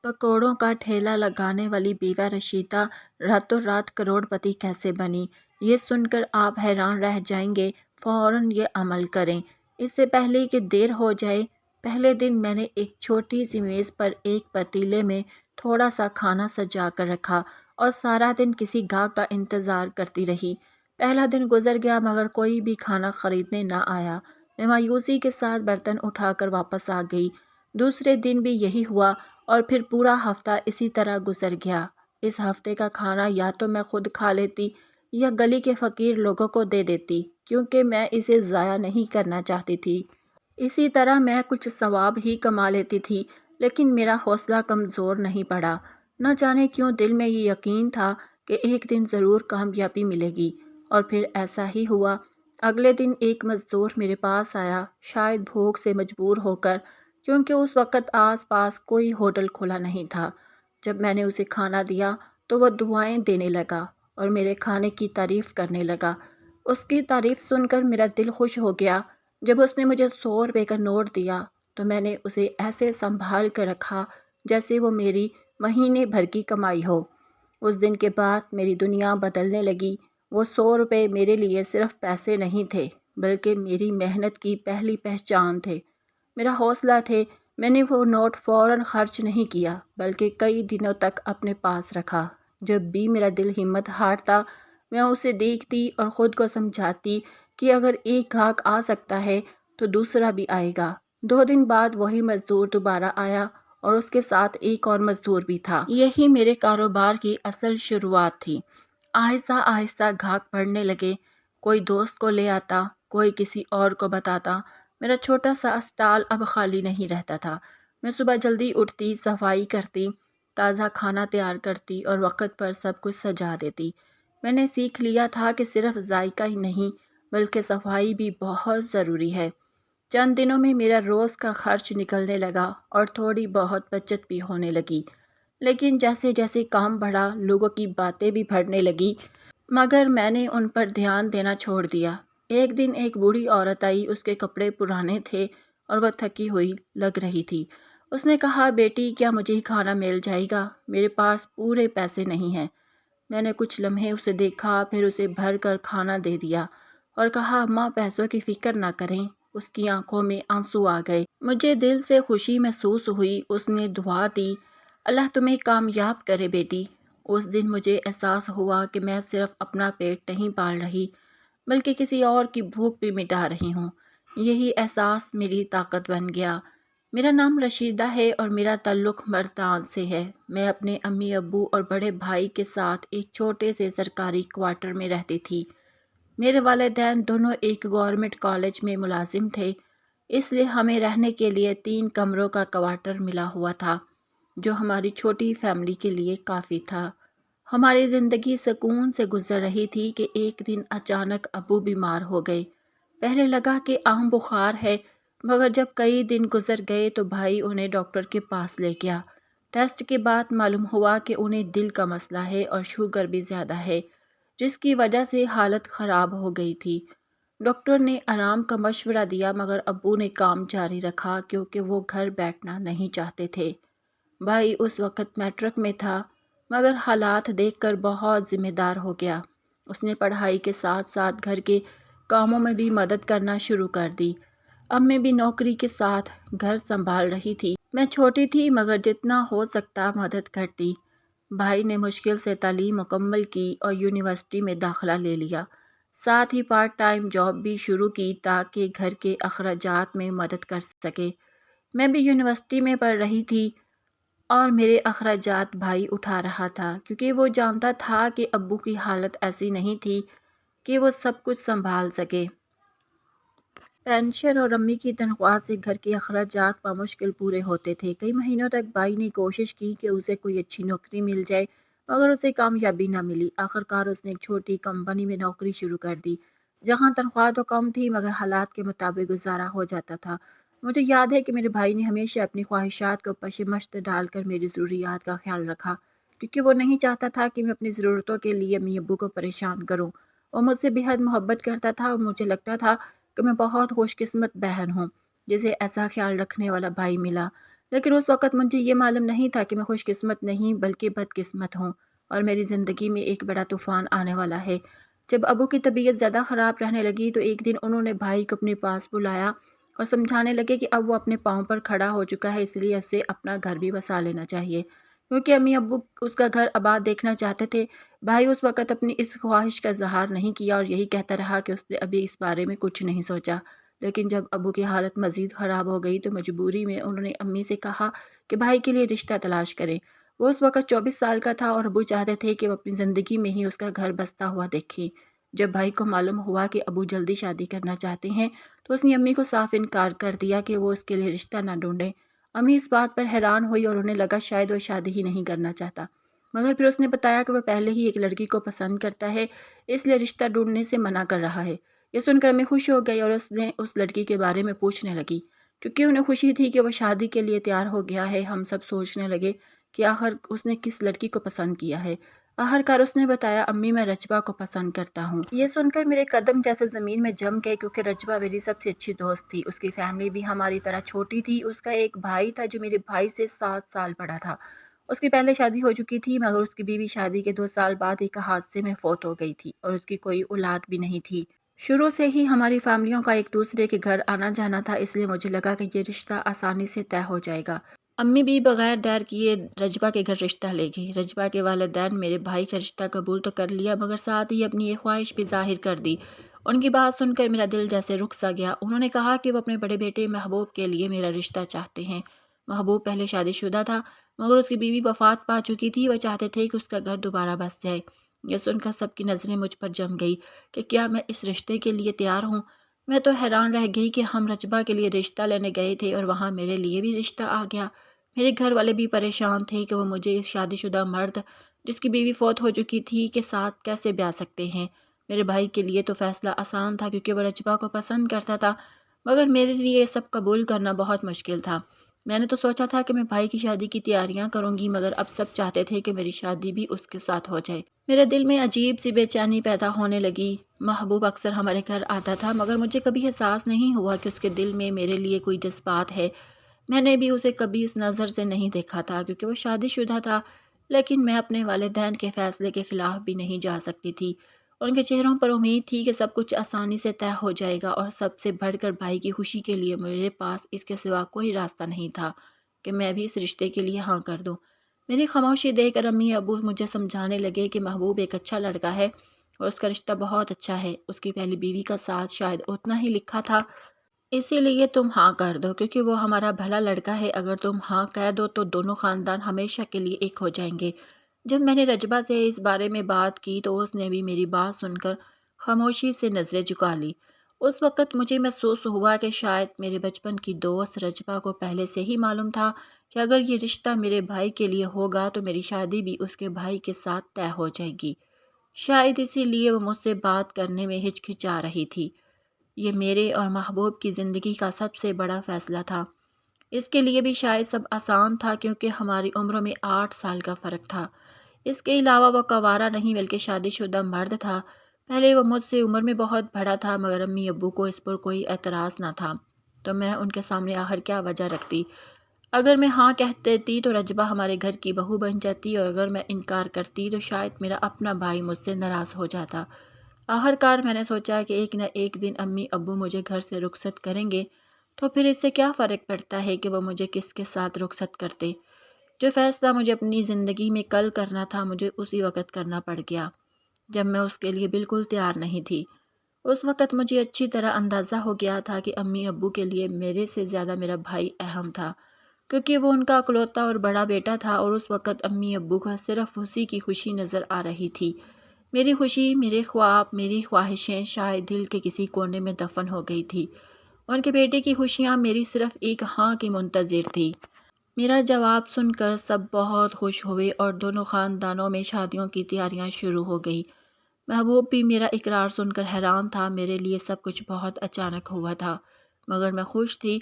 پکوڑوں کا ٹھیلا لگانے والی بیوہ رشیدہ راتوں رات کروڑپتی کیسے بنی؟ یہ سن کر آپ حیران رہ جائیں گے۔ فوراً یہ عمل کریں۔ اس سے پہلے کہ دیر ہو جائے، پہلے دن میں نے ایک چھوٹی سی میز پر ایک پتیلے میں تھوڑا سا کھانا سجا کر رکھا اور سارا دن کسی گاہک کا انتظار کرتی رہی۔ پہلا دن گزر گیا مگر کوئی بھی کھانا خریدنے نہ آیا۔ میں مایوسی کے ساتھ برتن اٹھا کر واپس آ گئی۔ دوسرے دن بھی یہی ہوا اور پھر پورا ہفتہ اسی طرح گزر گیا۔ اس ہفتے کا کھانا یا تو میں خود کھا لیتی یا گلی کے فقیر لوگوں کو دے دیتی، کیونکہ میں اسے ضائع نہیں کرنا چاہتی تھی۔ اسی طرح میں کچھ ثواب ہی کما لیتی تھی، لیکن میرا حوصلہ کمزور نہیں پڑا۔ نہ جانے کیوں دل میں یہ یقین تھا کہ ایک دن ضرور کامیابی ملے گی، اور پھر ایسا ہی ہوا۔ اگلے دن ایک مزدور میرے پاس آیا، شاید بھوک سے مجبور ہو کر، کیونکہ اس وقت آس پاس کوئی ہوٹل کھلا نہیں تھا۔ جب میں نے اسے کھانا دیا تو وہ دعائیں دینے لگا اور میرے کھانے کی تعریف کرنے لگا۔ اس کی تعریف سن کر میرا دل خوش ہو گیا۔ جب اس نے مجھے 100 روپے کا نوٹ دیا تو میں نے اسے ایسے سنبھال کر رکھا جیسے وہ میری مہینے بھر کی کمائی ہو۔ اس دن کے بعد میری دنیا بدلنے لگی۔ وہ 100 روپے میرے لیے صرف پیسے نہیں تھے، بلکہ میری محنت کی پہلی پہچان تھے، میرا حوصلہ تھے۔ میں نے وہ نوٹ فوراً خرچ نہیں کیا، بلکہ کئی دنوں تک اپنے پاس رکھا۔ جب بھی میرا دل ہمت ہارتا، میں اسے دیکھتی اور خود کو سمجھاتی کہ اگر ایک گاہک آ سکتا ہے تو دوسرا بھی آئے گا۔ 2 دن بعد وہی مزدور دوبارہ آیا اور اس کے ساتھ ایک اور مزدور بھی تھا۔ یہی میرے کاروبار کی اصل شروعات تھی۔ آہستہ آہستہ گاہک بڑھنے لگے۔ کوئی دوست کو لے آتا، کوئی کسی اور کو بتاتا۔ میرا چھوٹا سا اسٹال اب خالی نہیں رہتا تھا۔ میں صبح جلدی اٹھتی، صفائی کرتی، تازہ کھانا تیار کرتی اور وقت پر سب کچھ سجا دیتی۔ میں نے سیکھ لیا تھا کہ صرف ذائقہ ہی نہیں بلکہ صفائی بھی بہت ضروری ہے۔ چند دنوں میں میرا روز کا خرچ نکلنے لگا اور تھوڑی بہت بچت بھی ہونے لگی۔ لیکن جیسے جیسے کام بڑھا، لوگوں کی باتیں بھی بڑھنے لگی، مگر میں نے ان پر دھیان دینا چھوڑ دیا۔ ایک دن ایک بوڑھی عورت آئی۔ اس کے کپڑے پرانے تھے اور وہ تھکی ہوئی لگ رہی تھی۔ اس نے کہا، بیٹی کیا مجھے کھانا مل جائے گا؟ میرے پاس پورے پیسے نہیں ہیں۔ میں نے کچھ لمحے اسے دیکھا، پھر اسے بھر کر کھانا دے دیا اور کہا، ماں پیسوں کی فکر نہ کریں۔ اس کی آنکھوں میں آنسو آ گئے۔ مجھے دل سے خوشی محسوس ہوئی۔ اس نے دعا دی، اللہ تمہیں کامیاب کرے بیٹی۔ اس دن مجھے احساس ہوا کہ میں صرف اپنا پیٹ نہیں پال رہی بلکہ کسی اور کی بھوک بھی مٹا رہی ہوں۔ یہی احساس میری طاقت بن گیا۔ میرا نام رشیدہ ہے اور میرا تعلق مردان سے ہے۔ میں اپنے امی ابو اور بڑے بھائی کے ساتھ ایک چھوٹے سے سرکاری کوارٹر میں رہتی تھی۔ میرے والدین دونوں ایک گورنمنٹ کالج میں ملازم تھے، اس لیے ہمیں رہنے کے لیے 3 کمروں کا کوارٹر ملا ہوا تھا، جو ہماری چھوٹی فیملی کے لیے کافی تھا۔ ہماری زندگی سکون سے گزر رہی تھی کہ ایک دن اچانک ابو بیمار ہو گئے۔ پہلے لگا کہ عام بخار ہے، مگر جب کئی دن گزر گئے تو بھائی انہیں ڈاکٹر کے پاس لے گیا۔ ٹیسٹ کے بعد معلوم ہوا کہ انہیں دل کا مسئلہ ہے اور شوگر بھی زیادہ ہے، جس کی وجہ سے حالت خراب ہو گئی تھی۔ ڈاکٹر نے آرام کا مشورہ دیا مگر ابو نے کام جاری رکھا کیونکہ وہ گھر بیٹھنا نہیں چاہتے تھے۔ بھائی اس وقت میٹرک میں تھا مگر حالات دیکھ کر بہت ذمہ دار ہو گیا۔ اس نے پڑھائی کے ساتھ ساتھ گھر کے کاموں میں بھی مدد کرنا شروع کر دی۔ امی بھی نوکری کے ساتھ گھر سنبھال رہی تھی۔ میں چھوٹی تھی مگر جتنا ہو سکتا مدد کرتی۔ بھائی نے مشکل سے تعلیم مکمل کی اور یونیورسٹی میں داخلہ لے لیا۔ ساتھ ہی پارٹ ٹائم جاب بھی شروع کی تاکہ گھر کے اخراجات میں مدد کر سکے۔ میں بھی یونیورسٹی میں پڑھ رہی تھی اور میرے اخراجات بھائی اٹھا رہا تھا، کیونکہ وہ جانتا تھا کہ ابو کی حالت ایسی نہیں تھی کہ وہ سب کچھ سنبھال سکے۔ پینشن اور امی کی تنخواہ سے گھر کے اخراجات بمشکل پورے ہوتے تھے۔ کئی مہینوں تک بھائی نے کوشش کی کہ اسے کوئی اچھی نوکری مل جائے مگر اسے کامیابی نہ ملی۔ آخرکار اس نے ایک چھوٹی کمپنی میں نوکری شروع کر دی، جہاں تنخواہ تو کم تھی مگر حالات کے مطابق گزارا ہو جاتا تھا۔ مجھے یاد ہے کہ میرے بھائی نے ہمیشہ اپنی خواہشات کو پش مشت ڈال کر میری ضروریات کا خیال رکھا، کیونکہ وہ نہیں چاہتا تھا کہ میں اپنی ضرورتوں کے لیے امی ابو کو پریشان کروں۔ وہ مجھ سے بے حد محبت کرتا تھا اور مجھے لگتا تھا کہ میں بہت خوش قسمت بہن ہوں جسے ایسا خیال رکھنے والا بھائی ملا۔ لیکن اس وقت مجھے یہ معلوم نہیں تھا کہ میں خوش قسمت نہیں بلکہ بد قسمت ہوں اور میری زندگی میں ایک بڑا طوفان آنے والا ہے۔ جب ابو کی طبیعت زیادہ خراب رہنے لگی تو ایک دن انہوں نے بھائی کو اپنے پاس بلایا اور سمجھانے لگے کہ اب وہ اپنے پاؤں پر کھڑا ہو چکا ہے، اس لیے اسے اپنا گھر بھی بسا لینا چاہیے، کیونکہ امی ابو اس کا گھر آباد دیکھنا چاہتے تھے۔ بھائی اس وقت اپنی اس خواہش کا اظہار نہیں کیا اور یہی کہتا رہا کہ اس نے ابھی اس بارے میں کچھ نہیں سوچا۔ لیکن جب ابو کی حالت مزید خراب ہو گئی تو مجبوری میں انہوں نے امی سے کہا کہ بھائی کے لیے رشتہ تلاش کریں۔ وہ اس وقت 24 سال کا تھا اور ابو چاہتے تھے کہ وہ اپنی زندگی میں ہی اس کا گھر بستا ہوا دیکھیں۔ جب بھائی کو معلوم ہوا کہ ابو جلدی شادی کرنا چاہتے ہیں تو اس نے امی کو صاف انکار کر دیا کہ وہ اس کے لیے رشتہ نہ ڈھونڈیں۔ امی اس بات پر حیران ہوئی اور انہیں لگا شاید وہ شادی ہی نہیں کرنا چاہتا، مگر پھر اس نے بتایا کہ وہ پہلے ہی ایک لڑکی کو پسند کرتا ہے، اس لیے رشتہ ڈھونڈنے سے منع کر رہا ہے۔ یہ سن کر امی خوش ہو گئی اور اس نے اس لڑکی کے بارے میں پوچھنے لگی، کیونکہ انہیں خوشی تھی کہ وہ شادی کے لیے تیار ہو گیا ہے۔ ہم سب سوچنے لگے کہ آخر اس نے کس لڑکی کو پسند کیا ہے۔ آخرکار اس نے بتایا، امی میں رجبہ کو پسند کرتا ہوں۔ یہ سن کر میرے قدم جیسے زمین میں جم گئے، کیونکہ رجبہ میری سب سے اچھی دوست تھی۔ اس کی فیملی بھی ہماری طرح چھوٹی تھی۔ اس کا ایک بھائی تھا جو میرے بھائی سے 7 سال بڑا تھا۔ اس کی پہلے شادی ہو چکی تھی، مگر اس کی بیوی شادی کے 2 سال بعد ایک حادثے میں فوت ہو گئی تھی اور اس کی کوئی اولاد بھی نہیں تھی۔ شروع سے ہی ہماری فیملیوں کا ایک دوسرے کے گھر آنا جانا تھا، اس لیے مجھے لگا کہ یہ رشتہ آسانی سے طے ہو جائے گا۔ امی بھی بغیر دیر کیے رجبہ کے گھر رشتہ لے گئی۔ رجبہ کے والدین میرے بھائی کا رشتہ قبول تو کر لیا، مگر ساتھ ہی اپنی یہ خواہش بھی ظاہر کر دی۔ ان کی بات سن کر میرا دل جیسے رک سا گیا۔ انہوں نے کہا کہ وہ اپنے بڑے بیٹے محبوب کے لیے میرا رشتہ چاہتے ہیں۔ محبوب پہلے شادی شدہ تھا، مگر اس کی بیوی وفات پا چکی تھی۔ وہ چاہتے تھے کہ اس کا گھر دوبارہ بس جائے۔ یہ سن کر سب کی نظریں مجھ پر جم گئی کہ کیا میں اس رشتے کے لیے تیار ہوں۔ میں تو حیران رہ گئی کہ ہم رجبہ کے لیے رشتہ لینے گئے تھے اور وہاں میرے لیے بھی رشتہ آ گیا۔ میرے گھر والے بھی پریشان تھے کہ وہ مجھے اس شادی شدہ مرد جس کی بیوی فوت ہو چکی تھی کے ساتھ کیسے بیاہ سکتے ہیں۔ میرے بھائی کے لیے تو فیصلہ آسان تھا کیونکہ وہ رجبہ کو پسند کرتا تھا، مگر میرے لیے یہ سب قبول کرنا بہت مشکل تھا۔ میں نے تو سوچا تھا کہ میں بھائی کی شادی کی تیاریاں کروں گی، مگر اب سب چاہتے تھے کہ میری شادی بھی اس کے ساتھ ہو جائے۔ میرے دل میں عجیب سی بے چینی پیدا ہونے لگی۔ محبوب اکثر ہمارے گھر آتا تھا، مگر مجھے کبھی احساس نہیں ہوا کہ اس کے دل میں میرے لیے کوئی جذبات ہے۔ میں نے بھی اسے کبھی اس نظر سے نہیں دیکھا تھا کیونکہ وہ شادی شدہ تھا، لیکن میں اپنے والدین کے فیصلے کے خلاف بھی نہیں جا سکتی تھی۔ ان کے چہروں پر امید تھی کہ سب کچھ آسانی سے طے ہو جائے گا، اور سب سے بڑھ کر بھائی کی خوشی کے لیے میرے پاس اس کے سوا کوئی راستہ نہیں تھا کہ میں بھی اس رشتے کے لیے ہاں کر دوں۔ میری خاموشی دیکھ کر امی ابو مجھے سمجھانے لگے کہ محبوب ایک اچھا لڑکا ہے اور اس کا رشتہ بہت اچھا ہے۔ اس کی پہلی بیوی کا ساتھ شاید اتنا ہی لکھا تھا، اسی لیے تم ہاں کر دو، کیونکہ وہ ہمارا بھلا لڑکا ہے۔ اگر تم ہاں کہہ دو تو دونوں خاندان ہمیشہ کے لیے ایک ہو جائیں گے۔ جب میں نے رجبہ سے اس بارے میں بات کی تو اس نے بھی میری بات سن کر خاموشی سے نظریں جھکا لی۔ اس وقت مجھے محسوس ہوا کہ شاید میرے بچپن کی دوست رجبہ کو پہلے سے ہی معلوم تھا کہ اگر یہ رشتہ میرے بھائی کے لیے ہوگا تو میری شادی بھی اس کے بھائی کے ساتھ طے ہو جائے گی۔ شاید اسی لیے وہ مجھ سے بات کرنے میں ہچکچا رہی تھی۔ یہ میرے اور محبوب کی زندگی کا سب سے بڑا فیصلہ تھا۔ اس کے لیے بھی شاید سب آسان تھا کیونکہ ہماری عمروں میں 8 سال کا فرق تھا۔ اس کے علاوہ وہ کنوارا نہیں بلکہ شادی شدہ مرد تھا۔ پہلے وہ مجھ سے عمر میں بہت بڑا تھا، مگر امی ابو کو اس پر کوئی اعتراض نہ تھا، تو میں ان کے سامنے آخر کیا وجہ رکھتی۔ اگر میں ہاں کہہ دیتی تو رجبہ ہمارے گھر کی بہو بن جاتی، اور اگر میں انکار کرتی تو شاید میرا اپنا بھائی مجھ سے ناراض ہو جاتا۔ آخرکار میں نے سوچا کہ ایک نہ ایک دن امی ابو مجھے گھر سے رخصت کریں گے، تو پھر اس سے کیا فرق پڑتا ہے کہ وہ مجھے کس کے ساتھ رخصت کرتے۔ جو فیصلہ مجھے اپنی زندگی میں کل کرنا تھا مجھے اسی وقت کرنا پڑ گیا، جب میں اس کے لیے بالکل تیار نہیں تھی۔ اس وقت مجھے اچھی طرح اندازہ ہو گیا تھا کہ امی ابو کے لیے میرے سے زیادہ میرا بھائی اہم تھا، کیونکہ وہ ان کا اکلوتا اور بڑا بیٹا تھا، اور اس وقت امی ابو کا صرف اسی کی خوشی نظر آ رہی تھی۔ میری خوشی، میرے خواب، میری خواہشیں شاید دل کے کسی کونے میں دفن ہو گئی تھی۔ ان کے بیٹے کی خوشیاں میری صرف ایک ہاں کی منتظر تھی۔ میرا جواب سن کر سب بہت خوش ہوئے اور دونوں خاندانوں میں شادیوں کی تیاریاں شروع ہو گئی۔ محبوب بھی میرا اقرار سن کر حیران تھا۔ میرے لیے سب کچھ بہت اچانک ہوا تھا، مگر میں خوش تھی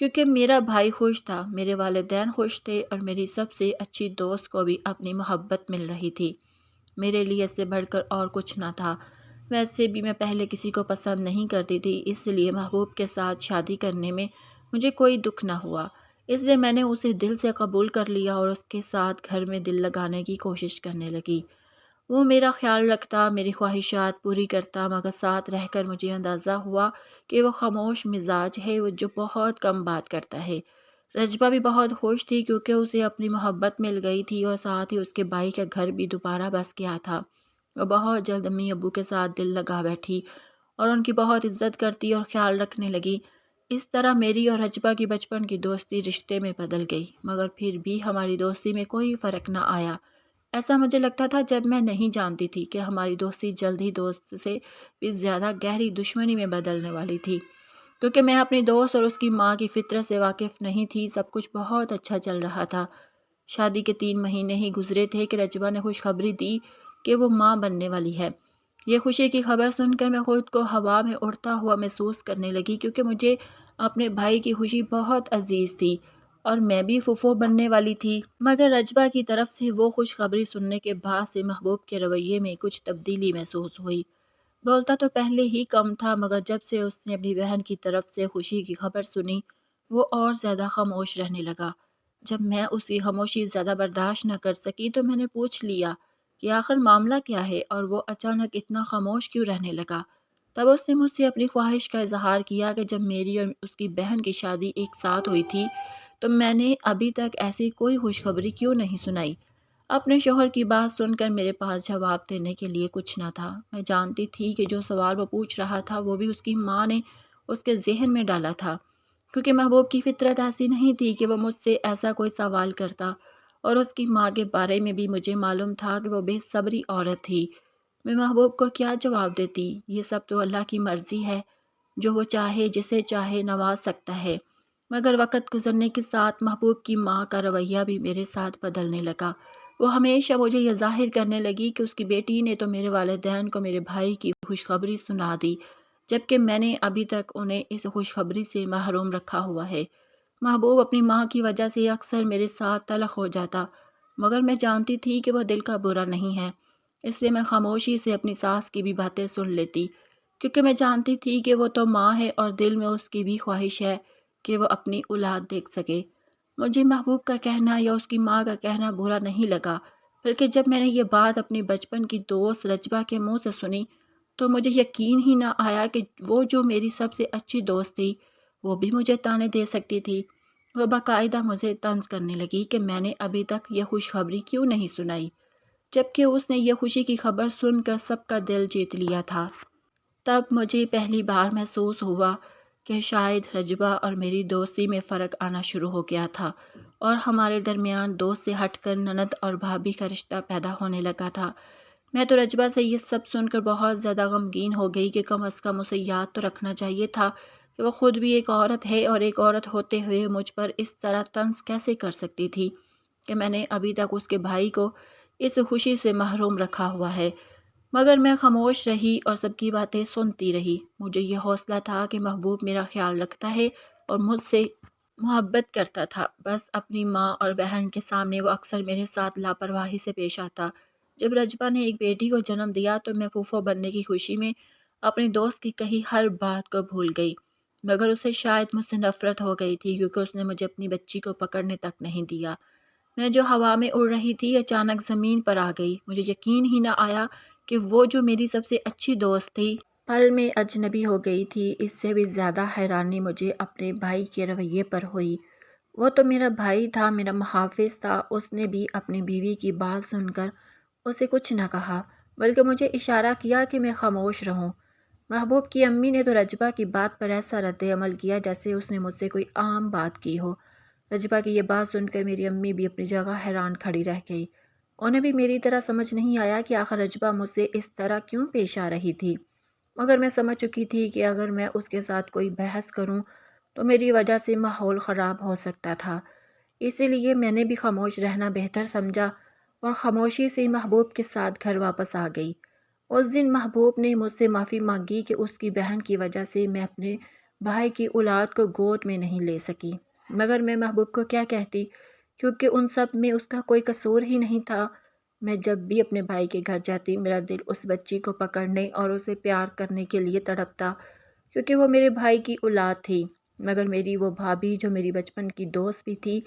کیونکہ میرا بھائی خوش تھا، میرے والدین خوش تھے، اور میری سب سے اچھی دوست کو بھی اپنی محبت مل رہی تھی۔ میرے لیے اس سے بڑھ کر اور کچھ نہ تھا۔ ویسے بھی میں پہلے کسی کو پسند نہیں کرتی تھی، اس لیے محبوب کے ساتھ شادی کرنے میں مجھے کوئی دکھ نہ ہوا۔ اس لیے میں نے اسے دل سے قبول کر لیا اور اس کے ساتھ گھر میں دل لگانے کی کوشش کرنے لگی۔ وہ میرا خیال رکھتا، میری خواہشات پوری کرتا، مگر ساتھ رہ کر مجھے اندازہ ہوا کہ وہ خاموش مزاج ہے، وہ جو بہت کم بات کرتا ہے۔ رجبہ بھی بہت خوش تھی کیونکہ اسے اپنی محبت مل گئی تھی اور ساتھ ہی اس کے بھائی کا گھر بھی دوبارہ بس گیا تھا۔ وہ بہت جلد امی ابو کے ساتھ دل لگا بیٹھی اور ان کی بہت عزت کرتی اور خیال رکھنے لگی۔ اس طرح میری اور رجبہ کی بچپن کی دوستی رشتے میں بدل گئی، مگر پھر بھی ہماری دوستی میں کوئی فرق نہ آیا۔ ایسا مجھے لگتا تھا جب میں نہیں جانتی تھی کہ ہماری دوستی جلد ہی دوست سے بھی زیادہ گہری دشمنی میں بدلنے والی تھی، کیونکہ میں اپنی دوست اور اس کی ماں کی فطرت سے واقف نہیں تھی۔ سب کچھ بہت اچھا چل رہا تھا۔ شادی کے 3 مہینے ہی گزرے تھے کہ رجبہ نے خوشخبری دی کہ وہ ماں بننے والی ہے۔ یہ خوشی کی خبر سن کر میں خود کو ہوا میں اڑتا ہوا محسوس کرنے لگی، کیونکہ مجھے اپنے بھائی کی خوشی بہت عزیز تھی اور میں بھی پھوپھو بننے والی تھی۔ مگر رجبہ کی طرف سے وہ خوشخبری سننے کے بعد سے محبوب کے رویے میں کچھ تبدیلی محسوس ہوئی۔ بولتا تو پہلے ہی کم تھا، مگر جب سے اس نے اپنی بہن کی طرف سے خوشی کی خبر سنی، وہ اور زیادہ خاموش رہنے لگا۔ جب میں اس کی خاموشی زیادہ برداشت نہ کر سکی تو میں نے پوچھ لیا کہ آخر معاملہ کیا ہے اور وہ اچانک اتنا خاموش کیوں رہنے لگا۔ تب اس نے مجھ سے اپنی خواہش کا اظہار کیا کہ جب میری اور اس کی بہن کی شادی ایک ساتھ ہوئی تھی تو میں نے ابھی تک ایسی کوئی خوشخبری کیوں نہیں سنائی۔ اپنے شوہر کی بات سن کر میرے پاس جواب دینے کے لیے کچھ نہ تھا۔ میں جانتی تھی کہ جو سوال وہ پوچھ رہا تھا وہ بھی اس کی ماں نے اس کے ذہن میں ڈالا تھا، کیونکہ محبوب کی فطرت ایسی نہیں تھی کہ وہ مجھ سے ایسا کوئی سوال کرتا، اور اس کی ماں کے بارے میں بھی مجھے معلوم تھا کہ وہ بے صبری عورت تھی۔ میں محبوب کو کیا جواب دیتی؟ یہ سب تو اللہ کی مرضی ہے، جو وہ چاہے جسے چاہے نواز سکتا ہے۔ مگر وقت گزرنے کے ساتھ محبوب کی ماں کا رویہ بھی میرے ساتھ بدلنے لگا۔ وہ ہمیشہ مجھے یہ ظاہر کرنے لگی کہ اس کی بیٹی نے تو میرے والدین کو میرے بھائی کی خوشخبری سنا دی، جبکہ میں نے ابھی تک انہیں اس خوشخبری سے محروم رکھا ہوا ہے۔ محبوب اپنی ماں کی وجہ سے اکثر میرے ساتھ تلخ ہو جاتا، مگر میں جانتی تھی کہ وہ دل کا برا نہیں ہے، اس لیے میں خاموشی سے اپنی ساس کی بھی باتیں سن لیتی، کیونکہ میں جانتی تھی کہ وہ تو ماں ہے اور دل میں اس کی بھی خواہش ہے کہ وہ اپنی اولاد دیکھ سکے۔ مجھے محبوب کا کہنا یا اس کی ماں کا کہنا برا نہیں لگا، بلکہ جب میں نے یہ بات اپنی بچپن کی دوست رجبہ کے منہ سے سنی تو مجھے یقین ہی نہ آیا کہ وہ جو میری سب سے اچھی دوست تھی وہ بھی مجھے طعنے دے سکتی تھی۔ وہ باقاعدہ مجھے طنز کرنے لگی کہ میں نے ابھی تک یہ خوشخبری کیوں نہیں سنائی، جبکہ اس نے یہ خوشی کی خبر سن کر سب کا دل جیت لیا تھا۔ تب مجھے پہلی بار محسوس ہوا کہ شاید رجبہ اور میری دوستی میں فرق آنا شروع ہو گیا تھا اور ہمارے درمیان دوست سے ہٹ کر نند اور بھابھی کا رشتہ پیدا ہونے لگا تھا۔ میں تو رجبہ سے یہ سب سن کر بہت زیادہ غمگین ہو گئی کہ کم از کم اسے یاد تو رکھنا چاہیے تھا کہ وہ خود بھی ایک عورت ہے اور ایک عورت ہوتے ہوئے مجھ پر اس طرح طنز کیسے کر سکتی تھی کہ میں نے ابھی تک اس کے بھائی کو اس خوشی سے محروم رکھا ہوا ہے۔ مگر میں خاموش رہی اور سب کی باتیں سنتی رہی۔ مجھے یہ حوصلہ تھا کہ محبوب میرا خیال رکھتا ہے اور مجھ سے محبت کرتا تھا، بس اپنی ماں اور بہن کے سامنے وہ اکثر میرے ساتھ لاپرواہی سے پیش آتا۔ جب رجبہ نے ایک بیٹی کو جنم دیا تو میں پھوپھو بننے کی خوشی میں اپنی دوست کی کہی ہر بات کو بھول گئی، مگر اسے شاید مجھ سے نفرت ہو گئی تھی کیونکہ اس نے مجھے اپنی بچی کو پکڑنے تک نہیں دیا۔ میں جو ہوا میں اڑ رہی تھی اچانک زمین پر آ گئی۔ مجھے یقین ہی نہ آیا کہ وہ جو میری سب سے اچھی دوست تھی پل میں اجنبی ہو گئی تھی۔ اس سے بھی زیادہ حیرانی مجھے اپنے بھائی کے رویے پر ہوئی۔ وہ تو میرا بھائی تھا، میرا محافظ تھا۔ اس نے بھی اپنی بیوی کی بات سن کر اسے کچھ نہ کہا، بلکہ مجھے اشارہ کیا کہ میں خاموش رہوں۔ محبوب کی امی نے تو رجبہ کی بات پر ایسا رد عمل کیا جیسے اس نے مجھ سے کوئی عام بات کی ہو۔ رجبہ کی یہ بات سن کر میری امی بھی اپنی جگہ حیران کھڑی رہ گئی۔ انہیں بھی میری طرح سمجھ نہیں آیا کہ آخر رجبہ مجھ سے اس طرح کیوں پیش آ رہی تھی، مگر میں سمجھ چکی تھی کہ اگر میں اس کے ساتھ کوئی بحث کروں تو میری وجہ سے ماحول خراب ہو سکتا تھا، اسی لیے میں نے بھی خاموش رہنا بہتر سمجھا اور خاموشی سے محبوب کے ساتھ گھر واپس آ گئی۔ اس دن محبوب نے مجھ سے معافی مانگی کہ اس کی بہن کی وجہ سے میں اپنے بھائی کی اولاد کو گود میں نہیں لے سکی، مگر میں محبوب کو کیا کہتی کیونکہ ان سب میں اس کا کوئی قصور ہی نہیں تھا۔ میں جب بھی اپنے بھائی کے گھر جاتی میرا دل اس بچی کو پکڑنے اور اسے پیار کرنے کے لیے تڑپتا، کیونکہ وہ میرے بھائی کی اولاد تھی۔ مگر میری وہ بھابھی جو میری بچپن کی دوست بھی تھی،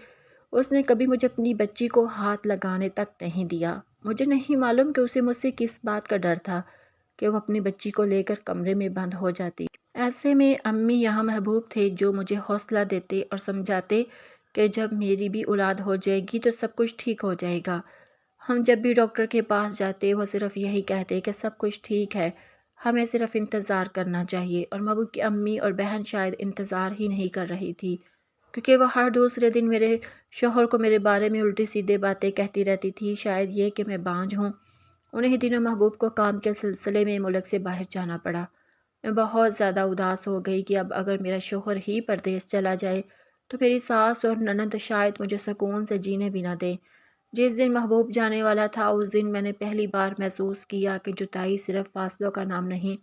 اس نے کبھی مجھے اپنی بچی کو ہاتھ لگانے تک نہیں دیا۔ مجھے نہیں معلوم کہ اسے مجھ سے کس بات کا ڈر تھا کہ وہ اپنی بچی کو لے کر کمرے میں بند ہو جاتی۔ ایسے میں امی یہاں محبوب تھے جو مجھے حوصلہ دیتے اور سمجھاتے کہ جب میری بھی اولاد ہو جائے گی تو سب کچھ ٹھیک ہو جائے گا۔ ہم جب بھی ڈاکٹر کے پاس جاتے وہ صرف یہی کہتے کہ سب کچھ ٹھیک ہے، ہمیں صرف انتظار کرنا چاہیے، اور محبوب کی امی اور بہن شاید انتظار ہی نہیں کر رہی تھی، کیونکہ وہ ہر دوسرے دن میرے شوہر کو میرے بارے میں الٹی سیدھے باتیں کہتی رہتی تھی، شاید یہ کہ میں بانجھ ہوں۔ انہی دنوں محبوب کو کام کے سلسلے میں ملک سے باہر جانا پڑا۔ میں بہت زیادہ اداس ہو گئی کہ اب اگر میرا شوہر ہی پردیس چلا جائے تو میری ساس اور ننند شاید مجھے سکون سے جینے بھی نہ دیں۔ جس دن محبوب جانے والا تھا اس دن میں نے پہلی بار محسوس کیا کہ جدائی صرف فاصلوں کا نام نہیں،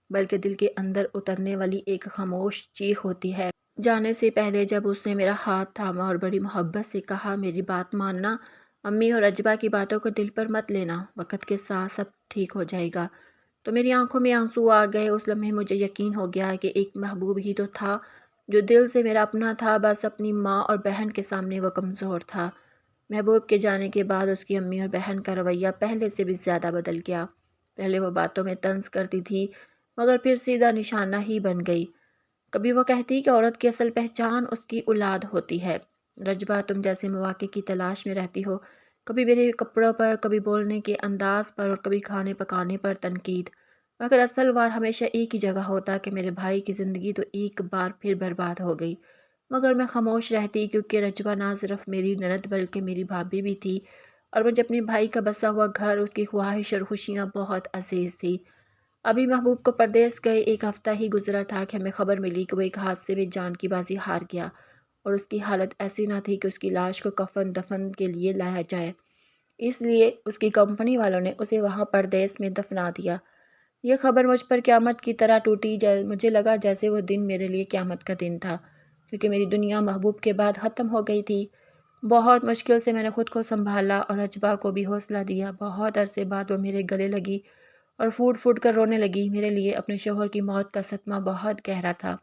بلکہ دل کے اندر اترنے والی ایک خاموش چیخ ہوتی ہے۔ جانے سے پہلے جب اس نے میرا ہاتھ تھاما اور بڑی محبت سے کہا، میری بات ماننا، امی اور اجبا کی باتوں کو دل پر مت لینا، وقت کے ساتھ سب ٹھیک ہو جائے گا، تو میری آنکھوں میں آنسو آ گئے۔ اس لمحے مجھے یقین ہو گیا کہ ایک محبوب ہی تو تھا جو دل سے میرا اپنا تھا، بس اپنی ماں اور بہن کے سامنے وہ کمزور تھا۔ محبوب کے جانے کے بعد اس کی امی اور بہن کا رویہ پہلے سے بھی زیادہ بدل گیا۔ پہلے وہ باتوں میں طنز کرتی تھی، مگر پھر سیدھا نشانہ ہی بن گئی۔ کبھی وہ کہتی کہ عورت کی اصل پہچان اس کی اولاد ہوتی ہے۔ رجبہ، تم جیسے مواقع کی تلاش میں رہتی ہو، کبھی میرے کپڑوں پر، کبھی بولنے کے انداز پر اور کبھی کھانے پکانے پر تنقید، مگر اصل وار ہمیشہ ایک ہی جگہ ہوتا کہ میرے بھائی کی زندگی تو ایک بار پھر برباد ہو گئی۔ مگر میں خاموش رہتی، کیونکہ رجبہ نہ صرف میری نند بلکہ میری بھابھی بھی تھی، اور مجھے اپنے بھائی کا بسا ہوا گھر، اس کی خواہش اور خوشیاں بہت عزیز تھی۔ ابھی محبوب کو پردیس گئے 1 ہفتہ ہی گزرا تھا کہ ہمیں خبر ملی کہ وہ ایک حادثے میں جان کی بازی ہار گیا، اور اس کی حالت ایسی نہ تھی کہ اس کی لاش کو کفن دفن کے لیے لایا جائے، اس لیے اس کی کمپنی والوں نے اسے وہاں پردیس میں دفنا دیا۔ یہ خبر مجھ پر قیامت کی طرح ٹوٹی، مجھے لگا جیسے وہ دن میرے لیے قیامت کا دن تھا، کیونکہ میری دنیا محبوب کے بعد ختم ہو گئی تھی۔ بہت مشکل سے میں نے خود کو سنبھالا اور اجبا کو بھی حوصلہ دیا۔ بہت عرصے بعد وہ میرے گلے لگی اور پھوٹ پھوٹ کر رونے لگی۔ میرے لیے اپنے شوہر کی موت کا صدمہ بہت گہرا تھا،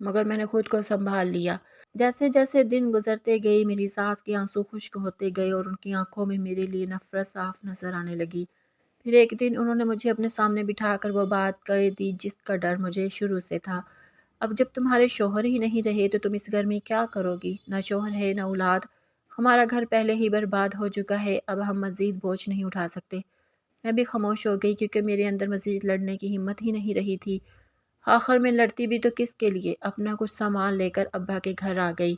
مگر میں نے خود کو سنبھال لیا۔ جیسے جیسے دن گزرتے گئے میری ساس کے آنسو خشک ہوتے گئے اور ان کی آنکھوں میں میرے لیے نفرت صاف نظر آنے لگی۔ پھر ایک دن انہوں نے مجھے اپنے سامنے بٹھا کر وہ بات کہہ دی جس کا ڈر مجھے شروع سے تھا، اب جب تمہارے شوہر ہی نہیں رہے تو تم اس گھر میں کیا کرو گی؟ نہ شوہر ہے نہ اولاد، ہمارا گھر پہلے ہی برباد ہو چکا ہے، اب ہم مزید بوجھ نہیں اٹھا سکتے۔ میں بھی خاموش ہو گئی، کیونکہ میرے اندر مزید لڑنے کی ہمت ہی نہیں رہی تھی۔ آخر میں لڑتی بھی تو کس کے لیے؟ اپنا کچھ سامان لے کر ابا کے گھر آ گئی۔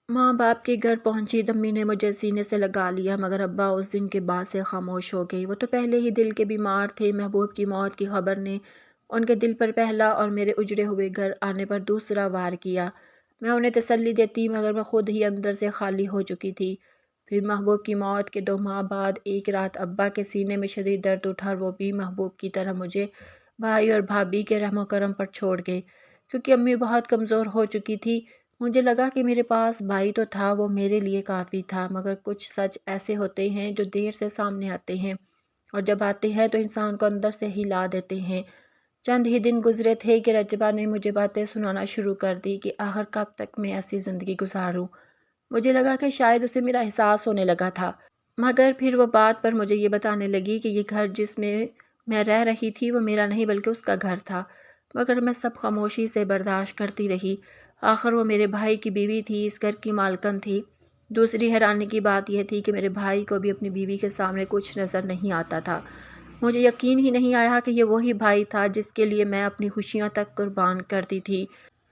ماں باپ کے گھر پہنچی، امی نے مجھے سینے سے لگا لیا، مگر ابا اس دن کے بعد سے خاموش ہو گئی۔ وہ تو پہلے ہی دل کے بیمار تھے۔ محبوب کی موت کی خبر نے ان کے دل پر پہلا اور میرے اجڑے ہوئے گھر آنے پر دوسرا وار کیا۔ میں انہیں تسلی دیتی، مگر میں خود ہی اندر سے خالی ہو چکی تھی۔ پھر محبوب کی موت کے 2 ماہ بعد ایک رات ابا کے سینے میں شدید درد اٹھا، اور وہ بھی محبوب کی طرح مجھے بھائی اور بھابھی کے رحم و کرم پر چھوڑ گئے، کیونکہ امی بہت کمزور ہو چکی تھی۔ مجھے لگا کہ میرے پاس بھائی تو تھا، وہ میرے لیے کافی تھا، مگر کچھ سچ ایسے ہوتے ہیں جو دیر سے سامنے آتے ہیں، اور جب آتے ہیں تو انسان کو اندر سے ہلا دیتے ہیں۔ چند ہی دن گزرے تھے کہ رجبہ نے مجھے باتیں سنانا شروع کر دی کہ آخر کب تک میں ایسی زندگی گزاروں۔ مجھے لگا کہ شاید اسے میرا احساس ہونے لگا تھا، مگر پھر وہ بات پر مجھے یہ بتانے لگی کہ یہ گھر جس میں رہ رہی تھی وہ میرا نہیں بلکہ اس کا گھر تھا، مگر میں سب خاموشی سے برداشت کرتی رہی۔ آخر وہ میرے بھائی کی بیوی تھی، اس گھر کی مالکن تھی۔ دوسری حیرانی کی بات یہ تھی کہ میرے بھائی کو بھی اپنی بیوی کے سامنے کچھ نظر نہیں آتا تھا۔ مجھے یقین ہی نہیں آیا کہ یہ وہی بھائی تھا جس کے لیے میں اپنی خوشیاں تک قربان کرتی تھی،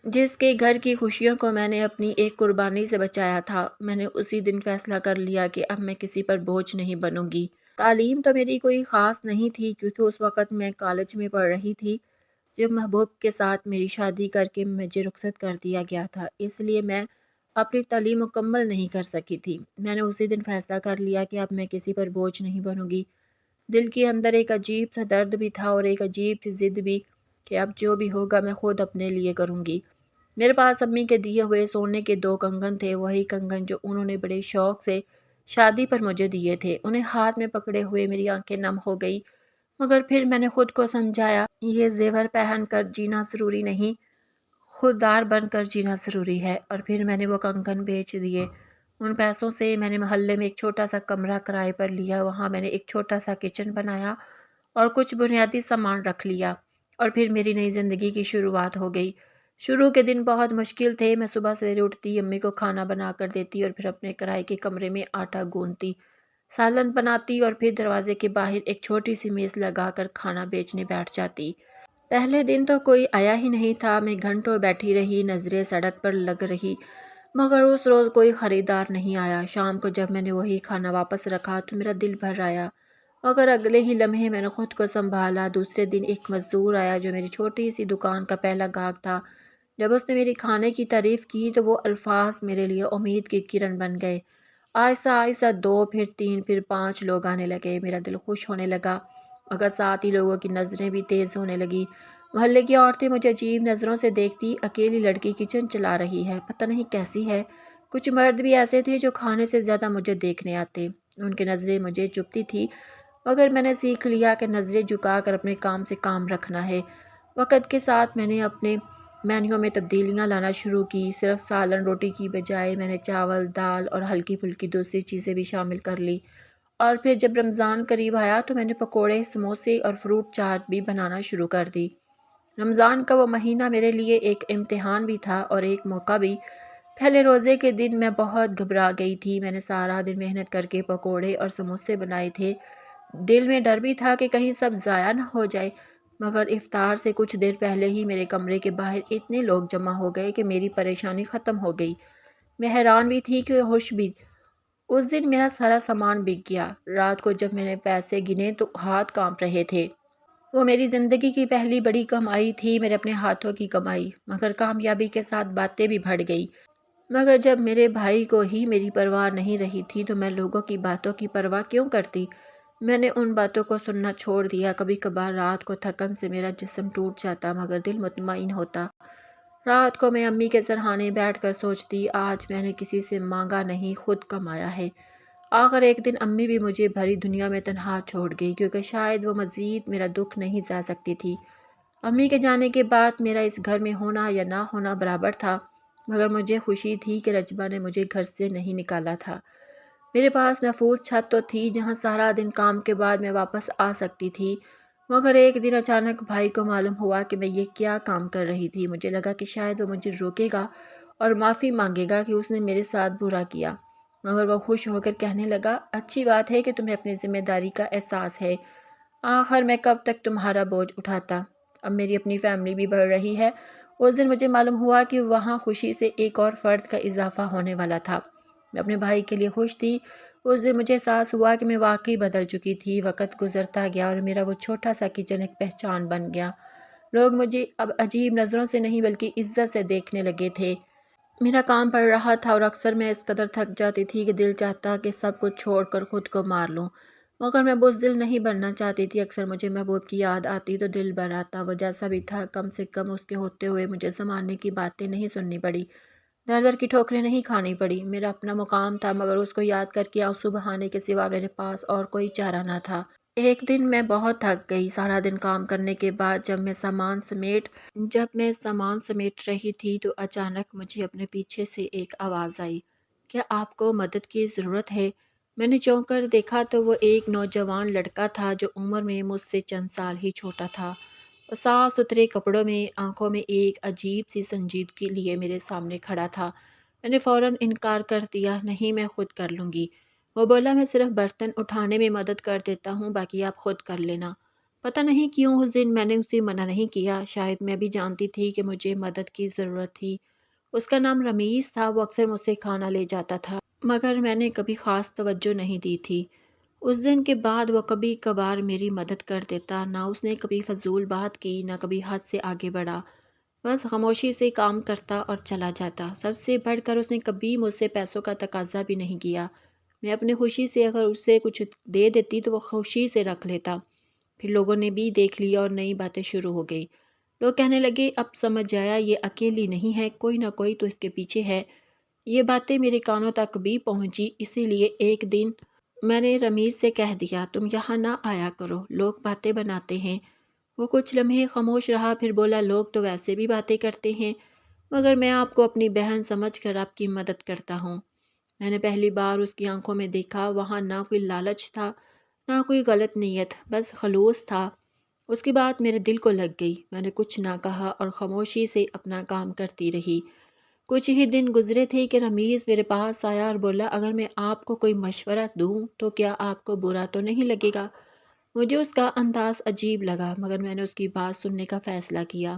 جس کے گھر کی خوشیوں کو میں نے اپنی ایک قربانی سے بچایا تھا۔ میں نے اسی دن فیصلہ کر لیا کہ اب میں کسی پر بوجھ نہیں بنوں گی۔ تعلیم تو میری کوئی خاص نہیں تھی، کیونکہ اس وقت میں کالج میں پڑھ رہی تھی جب محبوب کے ساتھ میری شادی کر کے مجھے رخصت کر دیا گیا تھا، اس لیے میں اپنی تعلیم مکمل نہیں کر سکی تھی۔ میں نے اسی دن فیصلہ کر لیا کہ اب میں کسی پر بوجھ نہیں بنوں گی۔ دل کے اندر ایک عجیب سا درد بھی تھا اور ایک عجیب سی ضد بھی کہ اب جو بھی ہوگا میں خود اپنے لیے کروں گی۔ میرے پاس امی کے دیے ہوئے سونے کے 2 کنگن تھے، وہی کنگن جو انہوں نے بڑے شوق سے شادی پر مجھے دیے تھے۔ انہیں ہاتھ میں پکڑے ہوئے میری آنکھیں نم ہو گئی، مگر پھر میں نے خود کو سمجھایا یہ زیور پہن کر جینا ضروری نہیں، خوددار بن کر جینا ضروری ہے۔ اور پھر میں نے وہ کنگن بیچ دیے۔ ان پیسوں سے میں نے محلے میں ایک چھوٹا سا کمرہ کرائے پر لیا، وہاں میں نے ایک چھوٹا سا کچن بنایا اور کچھ بنیادی سامان رکھ لیا، اور پھر میری نئی زندگی کی شروعات ہو گئی۔ شروع کے دن بہت مشکل تھے۔ میں صبح سویرے اٹھتی، امی کو کھانا بنا کر دیتی اور پھر اپنے کرائے کے کمرے میں آٹا گوندتی، سالن بناتی اور پھر دروازے کے باہر ایک چھوٹی سی میز لگا کر کھانا بیچنے بیٹھ جاتی۔ پہلے دن تو کوئی آیا ہی نہیں تھا، میں گھنٹوں بیٹھی رہی، نظریں سڑک پر لگ رہی، مگر اس روز کوئی خریدار نہیں آیا۔ شام کو جب میں نے وہی کھانا واپس رکھا تو میرا دل بھر آیا، مگر اگلے ہی لمحے میں نے خود کو سنبھالا۔ دوسرے دن ایک مزدور آیا جو میری چھوٹی سی دکان کا پہلا گاہک تھا۔ جب اس نے میری کھانے کی تعریف کی تو وہ الفاظ میرے لیے امید کی کرن بن گئے۔ آہستہ آہستہ 2، پھر 3، پھر 5 لوگ آنے لگے۔ میرا دل خوش ہونے لگا، مگر ساتھ ہی لوگوں کی نظریں بھی تیز ہونے لگی۔ محلے کی عورتیں مجھے عجیب نظروں سے دیکھتی، اکیلی لڑکی کچن چلا رہی ہے، پتہ نہیں کیسی ہے۔ کچھ مرد بھی ایسے تھے جو کھانے سے زیادہ مجھے دیکھنے آتے، ان کی نظریں مجھے چبھتی تھی، مگر میں نے سیکھ لیا کہ نظریں جھکا کر اپنے کام سے کام رکھنا ہے۔ وقت کے ساتھ میں نے اپنے مینیو میں تبدیلیاں لانا شروع کی۔ صرف سالن روٹی کی بجائے میں نے چاول، دال اور ہلکی پھلکی دوسری چیزیں بھی شامل کر لی۔ اور پھر جب رمضان قریب آیا تو میں نے پکوڑے، سموسے اور فروٹ چاٹ بھی بنانا شروع کر دی۔ رمضان کا وہ مہینہ میرے لیے ایک امتحان بھی تھا اور ایک موقع بھی۔ پہلے روزے کے دن میں بہت گھبرا گئی تھی۔ میں نے سارا دن محنت کر کے پکوڑے اور سموسے بنائے تھے۔ دل میں ڈر بھی تھا کہ کہیں سب ضائع نہ ہو جائے، مگر افطار سے کچھ دیر پہلے ہی میرے کمرے کے باہر اتنے لوگ جمع ہو گئے کہ میری پریشانی ختم ہو گئی۔ میں حیران بھی تھی کہ خوش بھی۔ اس دن میرا سارا سامان بک گیا۔ رات کو جب میں نے پیسے گنے تو ہاتھ کانپ رہے تھے۔ وہ میری زندگی کی پہلی بڑی کمائی تھی، میرے اپنے ہاتھوں کی کمائی، مگر کامیابی کے ساتھ باتیں بھی بڑھ گئی۔ مگر جب میرے بھائی کو ہی میری پرواہ نہیں رہی تھی تو میں لوگوں کی باتوں کی پرواہ کیوں کرتی؟ میں نے ان باتوں کو سننا چھوڑ دیا۔ کبھی کبھار رات کو تھکن سے میرا جسم ٹوٹ جاتا مگر دل مطمئن ہوتا۔ رات کو میں امی کے سرہانے بیٹھ کر سوچتی، آج میں نے کسی سے مانگا نہیں، خود کمایا ہے۔ آخر ایک دن امی بھی مجھے بھری دنیا میں تنہا چھوڑ گئی، کیونکہ شاید وہ مزید میرا دکھ نہیں سہ سکتی تھی۔ امی کے جانے کے بعد میرا اس گھر میں ہونا یا نہ ہونا برابر تھا، مگر مجھے خوشی تھی کہ رجبہ نے مجھے گھر سے نہیں نکالا تھا۔ میرے پاس محفوظ چھت تو تھی جہاں سارا دن کام کے بعد میں واپس آ سکتی تھی، مگر ایک دن اچانک بھائی کو معلوم ہوا کہ میں یہ کیا کام کر رہی تھی۔ مجھے لگا کہ شاید وہ مجھے روکے گا اور معافی مانگے گا کہ اس نے میرے ساتھ برا کیا، مگر وہ خوش ہو کر کہنے لگا، اچھی بات ہے کہ تمہیں اپنی ذمہ داری کا احساس ہے، آخر میں کب تک تمہارا بوجھ اٹھاتا۔ اب میری اپنی فیملی بھی بڑھ رہی ہے۔ اس دن مجھے معلوم ہوا کہ وہاں خوشی سے ایک اور فرد کا اضافہ ہونے والا تھا۔ میں اپنے بھائی کے لیے خوش تھی۔ اس دن مجھے احساس ہوا کہ میں واقعی بدل چکی تھی۔ وقت گزرتا گیا اور میرا وہ چھوٹا سا کچن ایک پہچان بن گیا۔ لوگ مجھے اب عجیب نظروں سے نہیں بلکہ عزت سے دیکھنے لگے تھے۔ میرا کام پڑ رہا تھا اور اکثر میں اس قدر تھک جاتی تھی کہ دل چاہتا کہ سب کچھ چھوڑ کر خود کو مار لوں، مگر میں بزدل نہیں بننا چاہتی تھی۔ اکثر مجھے محبوب کی یاد آتی تو دل بھر آتا۔ وہ جیسا بھی تھا، کم سے کم اس کے ہوتے ہوئے مجھے زمانے کی باتیں نہیں سننی پڑی، در در کی ٹھوکریں نہیں کھانی پڑی۔ میرا اپنا مقام تھا، مگر اس کو یاد کر کے آنسو بہانے کے سوا میرے پاس اور کوئی چارہ نہ تھا۔ ایک دن میں بہت تھک گئی۔ سارا دن کام کرنے کے بعد جب میں سامان سمیٹ رہی تھی تو اچانک مجھے اپنے پیچھے سے ایک آواز آئی، کیا آپ کو مدد کی ضرورت ہے؟ میں نے چونک کر دیکھا تو وہ ایک نوجوان لڑکا تھا جو عمر میں مجھ سے چند سال ہی چھوٹا تھا۔ وہ صاف ستھرے کپڑوں میں، آنکھوں میں ایک عجیب سی سنجیدگی لیے میرے سامنے کھڑا تھا۔ میں نے فوراً انکار کر دیا، نہیں میں خود کر لوں گی۔ وہ بولا، میں صرف برتن اٹھانے میں مدد کر دیتا ہوں، باقی آپ خود کر لینا۔ پتہ نہیں کیوں اس دن میں نے اسے منع نہیں کیا، شاید میں بھی جانتی تھی کہ مجھے مدد کی ضرورت تھی۔ اس کا نام رمیز تھا، وہ اکثر مجھ سے کھانا لے جاتا تھا، مگر میں نے کبھی خاص توجہ نہیں دی تھی۔ اس دن کے بعد وہ کبھی کبھار میری مدد کر دیتا، نہ اس نے کبھی فضول بات کی، نہ کبھی حد سے آگے بڑھا، بس خاموشی سے کام کرتا اور چلا جاتا۔ سب سے بڑھ کر اس نے کبھی مجھ سے پیسوں کا تقاضا بھی نہیں کیا۔ میں اپنی خوشی سے اگر اسے کچھ دے دیتی تو وہ خوشی سے رکھ لیتا۔ پھر لوگوں نے بھی دیکھ لیا اور نئی باتیں شروع ہو گئی۔ لوگ کہنے لگے، اب سمجھ آیا یہ اکیلی نہیں ہے، کوئی نہ کوئی تو اس کے پیچھے ہے۔ یہ باتیں میرے کانوں تک بھی پہنچی، اسی لیے ایک دن میں نے رمیز سے کہہ دیا، تم یہاں نہ آیا کرو، لوگ باتیں بناتے ہیں۔ وہ کچھ لمحے خاموش رہا، پھر بولا، لوگ تو ویسے بھی باتیں کرتے ہیں، مگر میں آپ کو اپنی بہن سمجھ کر آپ کی مدد کرتا ہوں۔ میں نے پہلی بار اس کی آنکھوں میں دیکھا، وہاں نہ کوئی لالچ تھا، نہ کوئی غلط نیت، بس خلوص تھا۔ اس کی بات میرے دل کو لگ گئی۔ میں نے کچھ نہ کہا اور خاموشی سے اپنا کام کرتی رہی۔ کچھ ہی دن گزرے تھے کہ رمیز میرے پاس آیا اور بولا، اگر میں آپ کو کوئی مشورہ دوں تو کیا آپ کو برا تو نہیں لگے گا؟ مجھے اس کا انداز عجیب لگا، مگر میں نے اس کی بات سننے کا فیصلہ کیا۔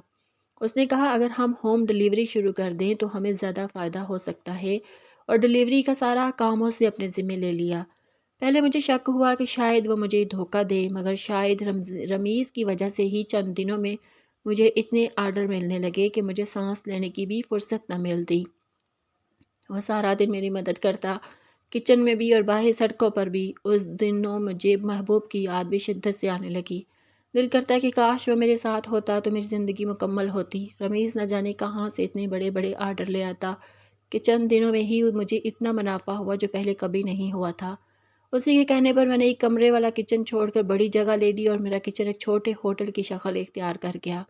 اس نے کہا، اگر ہم ہوم ڈلیوری شروع کر دیں تو ہمیں زیادہ فائدہ ہو سکتا ہے، اور ڈلیوری کا سارا کام اس نے اپنے ذمہ لے لیا۔ پہلے مجھے شک ہوا کہ شاید وہ مجھے دھوکہ دے، مگر شاید رمیز کی وجہ سے ہی چند دنوں میں مجھے اتنے آرڈر ملنے لگے کہ مجھے سانس لینے کی بھی فرصت نہ ملتی۔ وہ سارا دن میری مدد کرتا، کچن میں بھی اور باہر سڑکوں پر بھی۔ اس دنوں مجھے محبوب کی یاد بھی شدت سے آنے لگی۔ دل کرتا ہے کہ کاش وہ میرے ساتھ ہوتا تو میری زندگی مکمل ہوتی۔ رمیز نہ جانے کہاں سے اتنے بڑے بڑے آرڈر لے آتا کہ چند دنوں میں ہی مجھے اتنا منافع ہوا جو پہلے کبھی نہیں ہوا تھا۔ اسی کے کہنے پر میں نے ایک کمرے والا کچن چھوڑ کر بڑی جگہ لے لی اور میرا کچن ایک چھوٹے ہوٹل کی شکل اختیار کر گیا۔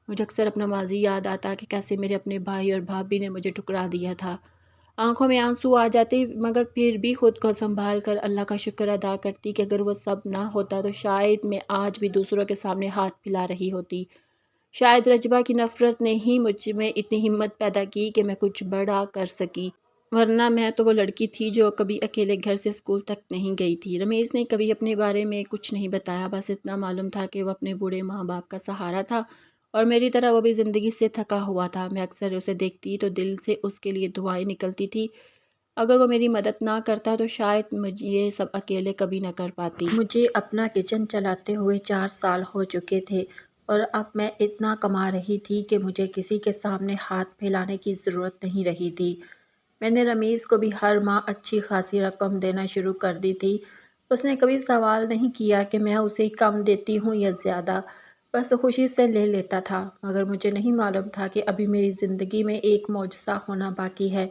مجھے اکثر اپنا ماضی یاد آتا کہ کیسے میرے اپنے بھائی اور بھابھی نے مجھے ٹھکرا دیا تھا۔ آنکھوں میں آنسو آ جاتے، مگر پھر بھی خود کو سنبھال کر اللہ کا شکر ادا کرتی کہ اگر وہ سب نہ ہوتا تو شاید میں آج بھی دوسروں کے سامنے ہاتھ پھیلا رہی ہوتی۔ شاید رجبہ کی نفرت نے ہی مجھ میں اتنی ہمت پیدا کی کہ میں کچھ بڑا کر سکی، ورنہ میں تو وہ لڑکی تھی جو کبھی اکیلے گھر سے اسکول تک نہیں گئی تھی۔ رمیز نے کبھی اپنے بارے میں کچھ نہیں بتایا، بس اتنا معلوم تھا کہ وہ اپنے بوڑھے ماں باپ کا سہارا تھا، اور میری طرح وہ بھی زندگی سے تھکا ہوا تھا۔ میں اکثر اسے دیکھتی تو دل سے اس کے لیے دعائیں نکلتی تھی۔ اگر وہ میری مدد نہ کرتا تو شاید مجھے یہ سب اکیلے کبھی نہ کر پاتی۔ مجھے اپنا کچن چلاتے ہوئے 4 سال ہو چکے تھے، اور اب میں اتنا کما رہی تھی کہ مجھے کسی کے سامنے ہاتھ پھیلانے کی ضرورت نہیں رہی تھی۔ میں نے رمیز کو بھی ہر ماہ اچھی خاصی رقم دینا شروع کر دی تھی۔ اس نے کبھی سوال نہیں کیا کہ میں اسے کم دیتی ہوں یا زیادہ، بس خوشی سے لے لیتا تھا۔ مگر مجھے نہیں معلوم تھا کہ ابھی میری زندگی میں ایک معجزہ ہونا باقی ہے،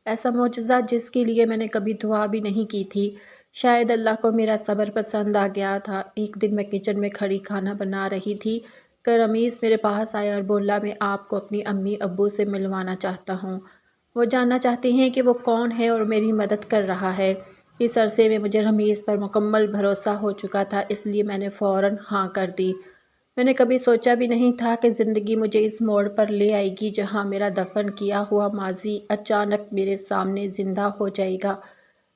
ایسا معجزہ جس کے لیے میں نے کبھی دعا بھی نہیں کی تھی۔ شاید اللہ کو میرا صبر پسند آ گیا تھا۔ ایک دن میں کچن میں کھڑی کھانا بنا رہی تھی کہ رمیز میرے پاس آیا اور بولا، میں آپ کو اپنی امی ابو سے ملوانا چاہتا ہوں۔ وہ جاننا چاہتے ہیں کہ وہ کون ہے اور میری مدد کر رہا ہے۔ اس عرصے میں مجھے رمیز پر مکمل بھروسہ ہو چکا تھا، اس لیے میں نے فوراً ہاں کر دی۔ میں نے کبھی سوچا بھی نہیں تھا کہ زندگی مجھے اس موڑ پر لے آئے گی جہاں میرا دفن کیا ہوا ماضی اچانک میرے سامنے زندہ ہو جائے گا۔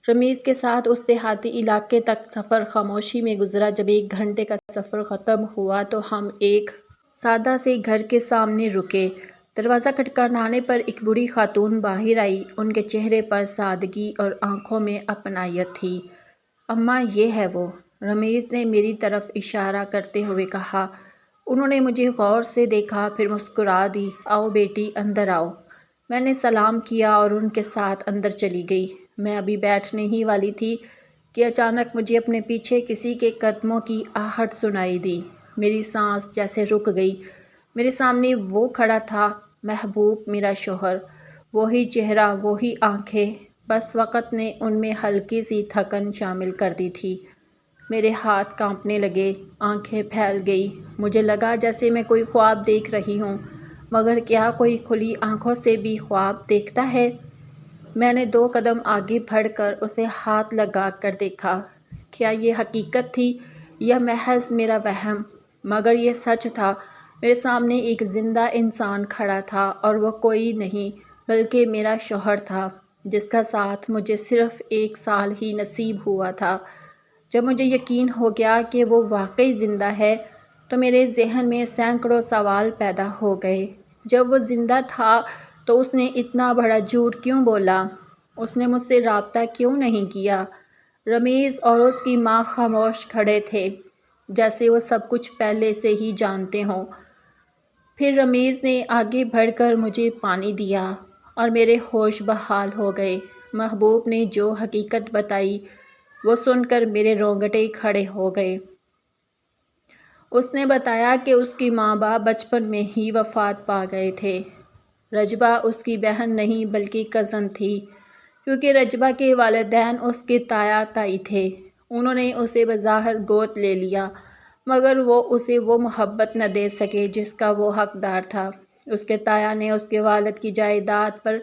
رمیز کے ساتھ اس دیہاتی علاقے تک سفر خاموشی میں گزرا۔ جب 1 گھنٹے کا سفر ختم ہوا تو ہم ایک سادہ سے گھر کے سامنے رکے۔ دروازہ کھٹکھٹانے پر ایک بوڑھی خاتون باہر آئی۔ ان کے چہرے پر سادگی اور آنکھوں میں اپنائیت تھی۔ اماں، یہ ہے وہ، رمیز نے میری طرف اشارہ کرتے ہوئے کہا۔ انہوں نے مجھے غور سے دیکھا، پھر مسکرا دی۔ آؤ بیٹی، اندر آؤ۔ میں نے سلام کیا اور ان کے ساتھ اندر چلی گئی۔ میں ابھی بیٹھنے ہی والی تھی کہ اچانک مجھے اپنے پیچھے کسی کے قدموں کی آہٹ سنائی دی۔ میری سانس جیسے رک گئی۔ میرے سامنے وہ کھڑا تھا، محبوب، میرا شوہر۔ وہی چہرہ، وہی آنکھیں، بس وقت نے ان میں ہلکی سی تھکن شامل کر دی تھی۔ میرے ہاتھ کانپنے لگے، آنکھیں پھیل گئی۔ مجھے لگا جیسے میں کوئی خواب دیکھ رہی ہوں، مگر کیا کوئی کھلی آنکھوں سے بھی خواب دیکھتا ہے؟ میں نے 2 قدم آگے بڑھ کر اسے ہاتھ لگا کر دیکھا۔ کیا یہ حقیقت تھی یا محض میرا وہم؟ مگر یہ سچ تھا۔ میرے سامنے ایک زندہ انسان کھڑا تھا، اور وہ کوئی نہیں بلکہ میرا شوہر تھا، جس کا ساتھ مجھے صرف 1 سال ہی نصیب ہوا تھا۔ جب مجھے یقین ہو گیا کہ وہ واقعی زندہ ہے تو میرے ذہن میں سینکڑوں سوال پیدا ہو گئے۔ جب وہ زندہ تھا تو اس نے اتنا بڑا جھوٹ کیوں بولا؟ اس نے مجھ سے رابطہ کیوں نہیں کیا؟ رمیز اور اس کی ماں خاموش کھڑے تھے، جیسے وہ سب کچھ پہلے سے ہی جانتے ہوں۔ پھر رمیز نے آگے بڑھ کر مجھے پانی دیا اور میرے ہوش بحال ہو گئے۔ محبوب نے جو حقیقت بتائی وہ سن کر میرے رونگٹے کھڑے ہو گئے۔ اس نے بتایا کہ اس کی ماں باپ بچپن میں ہی وفات پا گئے تھے۔ رجبہ اس کی بہن نہیں بلکہ کزن تھی، کیونکہ رجبہ کے والدین اس کے تایا تائی تھے۔ انہوں نے اسے بظاہر گود لے لیا، مگر وہ اسے وہ محبت نہ دے سکے جس کا وہ حقدار تھا۔ اس کے تایا نے اس کے والد کی جائیداد پر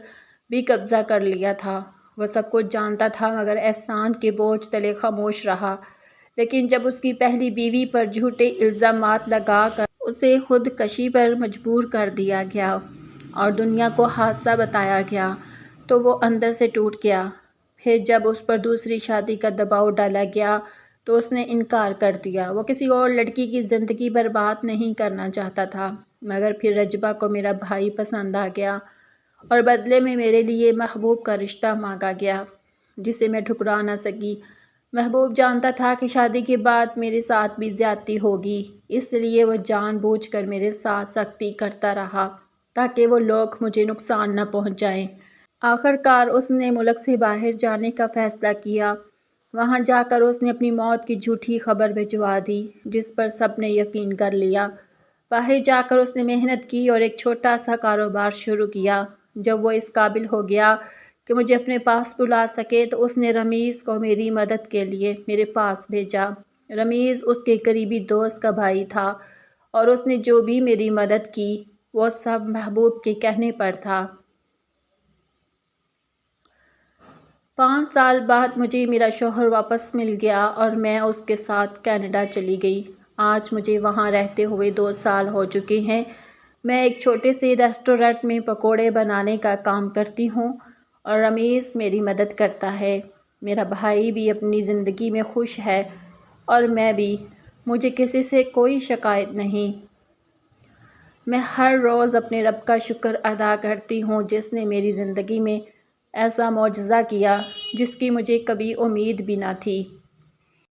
بھی قبضہ کر لیا تھا۔ وہ سب کچھ جانتا تھا مگر احسان کے بوجھ تلے خاموش رہا۔ لیکن جب اس کی پہلی بیوی پر جھوٹے الزامات لگا کر اسے خودکشی پر مجبور کر دیا گیا اور دنیا کو حادثہ بتایا گیا تو وہ اندر سے ٹوٹ گیا۔ پھر جب اس پر دوسری شادی کا دباؤ ڈالا گیا تو اس نے انکار کر دیا۔ وہ کسی اور لڑکی کی زندگی برباد نہیں کرنا چاہتا تھا، مگر پھر رجبہ کو میرا بھائی پسند آ گیا اور بدلے میں میرے لیے محبوب کا رشتہ مانگا گیا جسے میں ٹھکرا نہ سکی۔ محبوب جانتا تھا کہ شادی کے بعد میرے ساتھ بھی زیادتی ہوگی، اس لیے وہ جان بوجھ کر میرے ساتھ سختی کرتا رہا تاکہ وہ لوگ مجھے نقصان نہ پہنچائیں۔ آخر کار اس نے ملک سے باہر جانے کا فیصلہ کیا۔ وہاں جا کر اس نے اپنی موت کی جھوٹی خبر بھجوا دی جس پر سب نے یقین کر لیا۔ باہر جا کر اس نے محنت کی اور ایک چھوٹا سا کاروبار شروع کیا۔ جب وہ اس قابل ہو گیا کہ مجھے اپنے پاس بلا سکے تو اس نے رمیز کو میری مدد کے لیے میرے پاس بھیجا۔ رمیز اس کے قریبی دوست کا بھائی تھا اور اس نے جو بھی میری مدد کی وہ سب محبوب کے کہنے پر تھا۔ 5 سال بعد مجھے میرا شوہر واپس مل گیا اور میں اس کے ساتھ کینیڈا چلی گئی۔ آج مجھے وہاں رہتے ہوئے 2 سال ہو چکے ہیں۔ میں ایک چھوٹے سے ریسٹورانٹ میں پکوڑے بنانے کا کام کرتی ہوں اور رمیز میری مدد کرتا ہے۔ میرا بھائی بھی اپنی زندگی میں خوش ہے اور میں بھی۔ مجھے کسی سے کوئی شکایت نہیں۔ میں ہر روز اپنے رب کا شکر ادا کرتی ہوں جس نے میری زندگی میں ایسا معجزہ کیا جس کی مجھے کبھی امید بھی نہ تھی۔